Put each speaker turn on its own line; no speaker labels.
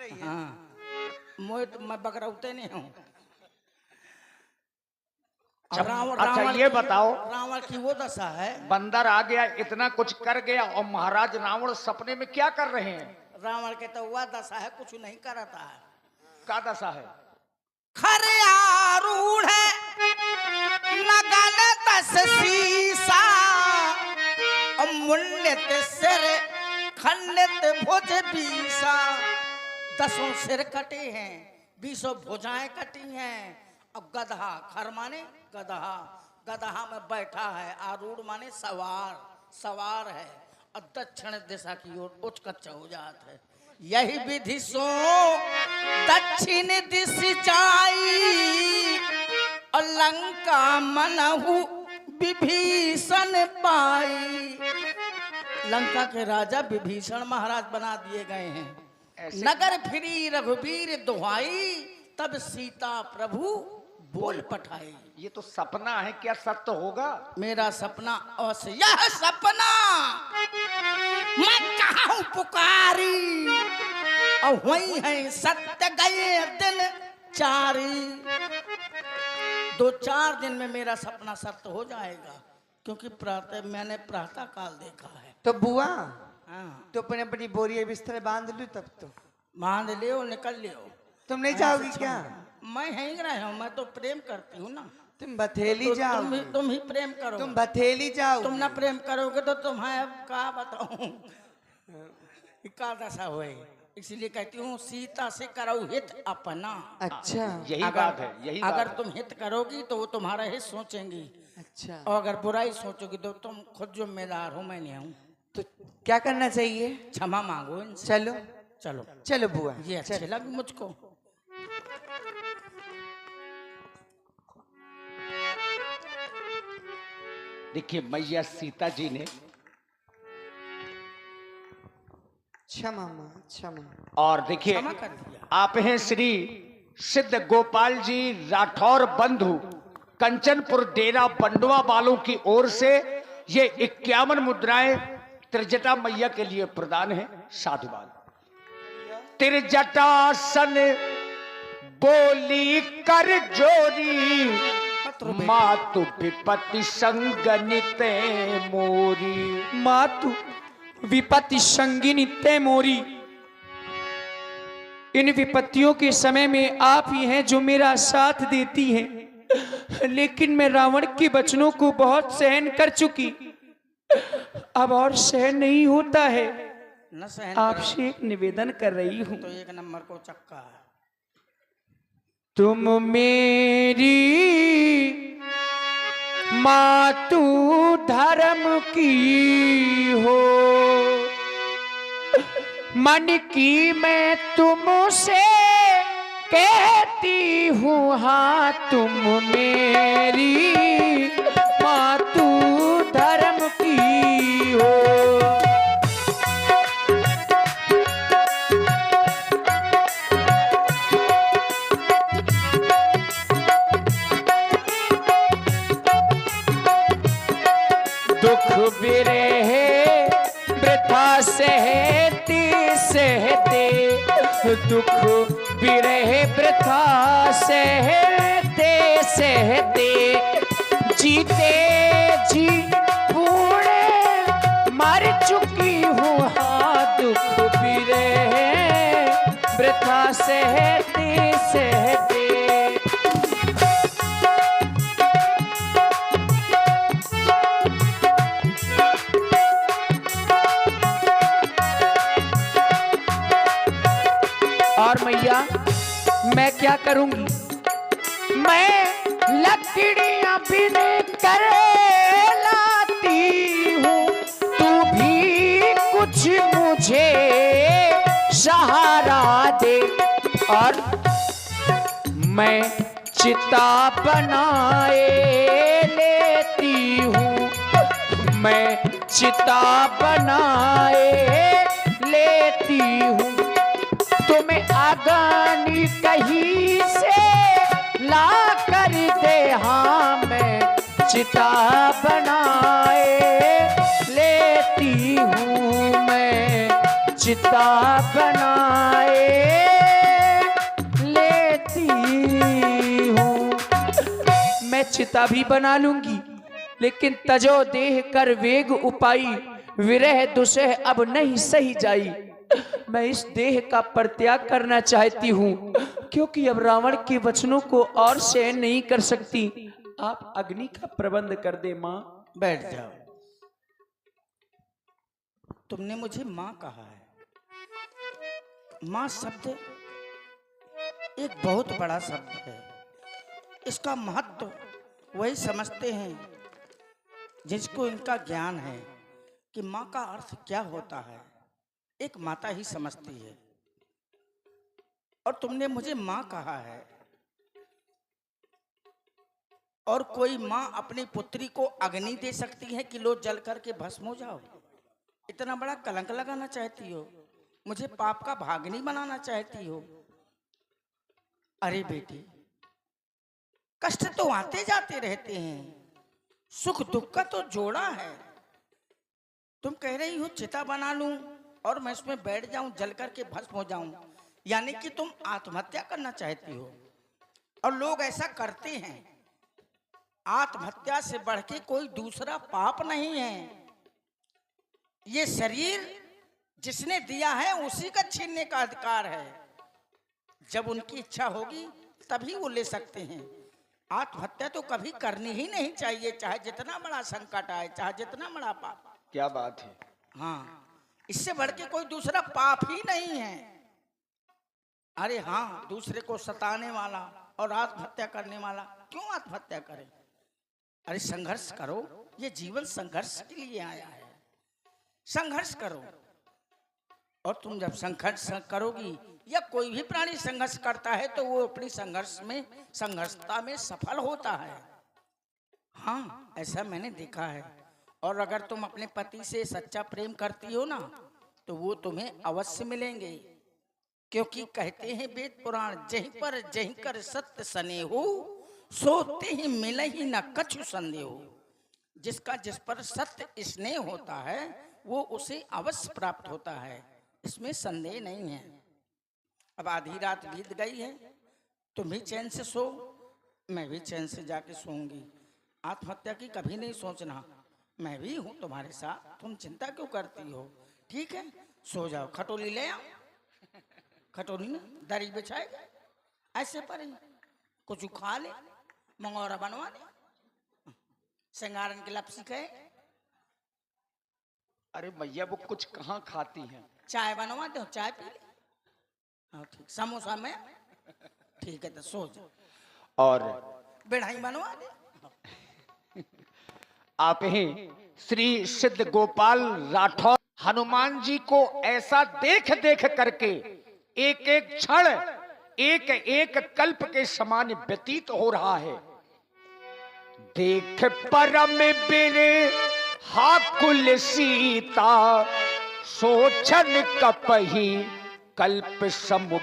रही है।
हाँ मैं बकरौते नहीं हूँ।
अच्छा ये बताओ,
रावण की वो दशा है।
बंदर आ गया, इतना कुछ कर गया, और महाराज रावण सपने में क्या कर रहे हैं?
रावण के तो वह दशा है, कुछ नहीं करता है।
क्या दशा है?
खरे आरूढ़ लगन दस शीसा, और मुंडित सिर खंडित भुज बीसा। 10 सिर कटे हैं, 20 भुजाएं कटी हैं। अब गधा, खर माने गधा, गधा में बैठा है। आरूढ़ माने सवार, सवार है। और दक्षिण दिशा की ओर उच्च कच्चा हो जाता है। यही विधि सो दक्षिण दिश जाई, और लंका मनहु विभीषण पाई। लंका के राजा विभीषण महाराज बना दिए गए हैं। नगर फिरी रघुवीर दुहाई, तब सीता प्रभु बोल पठाई।
ये तो सपना है, क्या सत्य होगा?
मेरा सपना अवश्य, यह सपना मैं कहाँ हूँ पुकारी, और वही है सत्य गए दिन 4। 2-4 दिन में मेरा सपना सत्य हो जाएगा, क्योंकि मैंने प्रातः काल देखा है।
तो बुआ,
हाँ
तो अपनी अपनी बोरी बिस्तर बांध लू, तब तो
बांध लियो, निकल लियो।
तुम नहीं जाओगी क्या?
मैं यहीं रहा हूँ, मैं तो प्रेम करती हूँ ना।
तुम बथेली जाओ।
तुम ही प्रेम करो।
तुम बथेली जाओ।
तुम ना प्रेम करोगे तो तुम्हें अब क्या बताऊं क्या दशा हुए। इसलिए कहती हूँ सीता से करो हित अपना।
अच्छा,
यही बात है, यही बात
अगर
है।
तुम हित करोगी तो वो तुम्हारा हित सोचेंगी,
अच्छा।
और अगर बुराई सोचोगी तो तुम खुद जिम्मेदार हो, मैं नहीं हूँ।
तो क्या करना चाहिए?
क्षमा मांगो इनसे।
चलो
चलो
चलो बुआ,
ये अच्छे लगे मुझको।
देखिए मैया सीता जी ने,
क्षमा माँ, क्षमा।
और देखिए
क्षमा कर दिया।
आप हैं श्री सिद्ध गोपाल जी राठौर बंधु, कंचनपुर डेरा बंडवा वालों की ओर से ये 51 मुद्राएं त्रिजटा मैया के लिए प्रदान है। साधुवाद। त्रिजटासन बोली कर जोरी, मातु विपत्ति संगनिते मोरी।
मातु विपत्ति संगिनी ते मोरी। इन विपत्तियों के समय में आप ही हैं जो मेरा साथ देती हैं, लेकिन मैं रावण के वचनों को बहुत सहन कर चुकी, अब और सहन नहीं होता है।
न सहन
आपसे एक निवेदन कर रही हूं,
तो 1 नंबर को चक्का है।
तुम मेरी मातु धर्म की हो, मन की मैं तुमसे कहती हूँ, हाँ तुम मेरी मातु धर्म की हो। दुख बिरह वृथा सहते सहते, दुख बिरह वृथा सहते सहते, जीते जी बूढ़े मर चुकी हूँ, हाँ दुख बिरह वृथा सहते सहते। और मैया मैं क्या करूंगी? मैं लकड़ियां बिन कर लाती हूँ, तू भी कुछ मुझे सहारा दे। और मैं चिता बनाए लेती हूँ, मैं चिता बनाए लेती हूँ, तुम्हें आगानी कहीं से ला कर दे, हाँ मैं चिता बनाए लेती हूँ, मैं चिता बनाए सीता भी बना लूंगी, लेकिन तजो देह कर वेग उपाई, विरह दुसह अब नहीं सही जाई। मैं इस देह का परित्याग करना चाहती हूँ, क्योंकि अब रावण के वचनों को और सहन नहीं कर सकती। आप अग्नि का प्रबंध कर दे माँ।
बैठ जाओ। तुमने मुझे माँ कहा है। माँ शब्द एक बहुत बड़ा शब्द है। इसका महत्व वही समझते हैं जिसको इनका ज्ञान है कि माँ का अर्थ क्या होता है। एक माता ही समझती है। और तुमने मुझे माँ कहा है, और कोई माँ अपनी पुत्री को अग्नि दे सकती है कि लो जल करके भस्म हो जाओ? इतना बड़ा कलंक लगाना चाहती हो? मुझे पाप का भागनी बनाना चाहती हो? अरे बेटी, कष्ट तो आते जाते रहते हैं, सुख दुख का तो जोड़ा है। तुम कह रही हो चिता बना लूं और मैं उसमें बैठ जाऊं, जल करके भस्म हो जाऊं, यानी कि तुम आत्महत्या करना चाहती हो। और लोग ऐसा करते हैं। आत्महत्या से बढ़ के कोई दूसरा पाप नहीं है। ये शरीर जिसने दिया है उसी का छीनने का अधिकार है। जब उनकी इच्छा होगी तभी वो ले सकते हैं। आत्महत्या तो कभी करनी ही नहीं चाहिए, चाहे जितना बड़ा संकट आए, चाहे जितना बड़ा पाप।
क्या बात है।
हाँ, इससे बढ़ के कोई दूसरा पाप ही नहीं है। अरे हाँ, दूसरे को सताने वाला और आत्महत्या करने वाला क्यों आत्महत्या करे? अरे संघर्ष करो, ये जीवन संघर्ष के लिए आया है। संघर्ष करो। और तुम जब संघर्ष करोगी, या कोई भी प्राणी संघर्ष करता है, तो वो अपनी संघर्षता में सफल होता है। हाँ, ऐसा मैंने देखा है। और अगर तुम अपने पति से सच्चा प्रेम करती हो ना, तो वो तुम्हें अवश्य मिलेंगे। क्योंकि कहते हैं वेद पुराण, जहीं कर सत्य सने हो, सोते ही मिले ही न कछु संदेह। जिसका जिस पर सत्य स्नेह होता है वो उसे अवश्य प्राप्त होता है, इसमें संदेह नहीं है। अब आधी रात बीत गई है, तुम भी चैन से सो, मैं भी चैन से जाके सोऊंगी। आत्महत्या की कभी नहीं सोचना, मैं भी हूं तुम्हारे साथ। तुम चिंता क्यों करती हो? ठीक है, सो जाओ। खटोली ले आओ, खटोली में दरी बिछाएगा, ऐसे पर ही कुछ खा ले, मंगोरा बनवा ले, सिंगारन की लपसी कहे।
अरे मैया वो कुछ कहाँ खाती हैं।
चाय बनवा दो, चाय पी ले। हाँ ठीक, समोसा में ठीक है, तो सो जाओ।
और
बिढ़ाई बनवा दे।
आप ही श्री सिद्ध गोपाल राठौर हनुमान जी को ऐसा देख देख करके एक एक क्षण एक एक कल्प के समान व्यतीत हो रहा है। देख परम बिरे हाकुल सीता, सोचन कपही कल्प समुद्र